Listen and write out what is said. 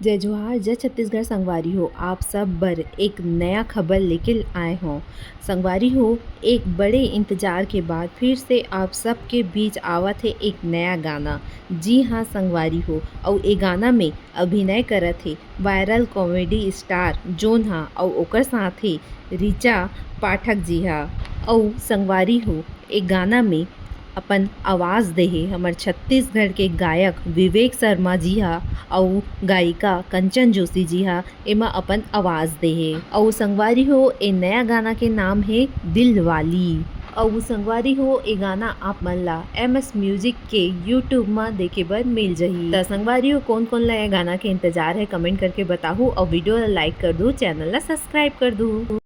जय जोहार जय छत्तीसगढ़ संगवारी हो। आप सब बर एक नया खबर लेके आए हों। संगवारी हो, एक बड़े इंतजार के बाद फिर से आप सबके बीच आवत है एक नया गाना। जी हाँ संगवारी हो, और ए गाना में अभिनय करत है वायरल कॉमेडी स्टार जोन हा और ओकर साथ ही ऋचा पाठक जी हा। और संगवारी हो, ए गाना में अपन आवाज़ देहे हमर छत्तीसगढ़ के गायक विवेक शर्मा जी हा और गायिका कंचन जोशी जी हा एमा अपन आवाज़ देहे। और संगवारी हो, ए नया गाना के नाम है दिलवाली। और संगवारी हो, ए गाना आप मन ला MS म्यूजिक के यूट्यूब में देखे बर मिल जाही। त संगवारी हो, कौन कौन ला ए गाना के इंतजार है कमेंट करके बताहू और वीडियो ला लाइक कर दू, चैनल ला सब्सक्राइब कर दू।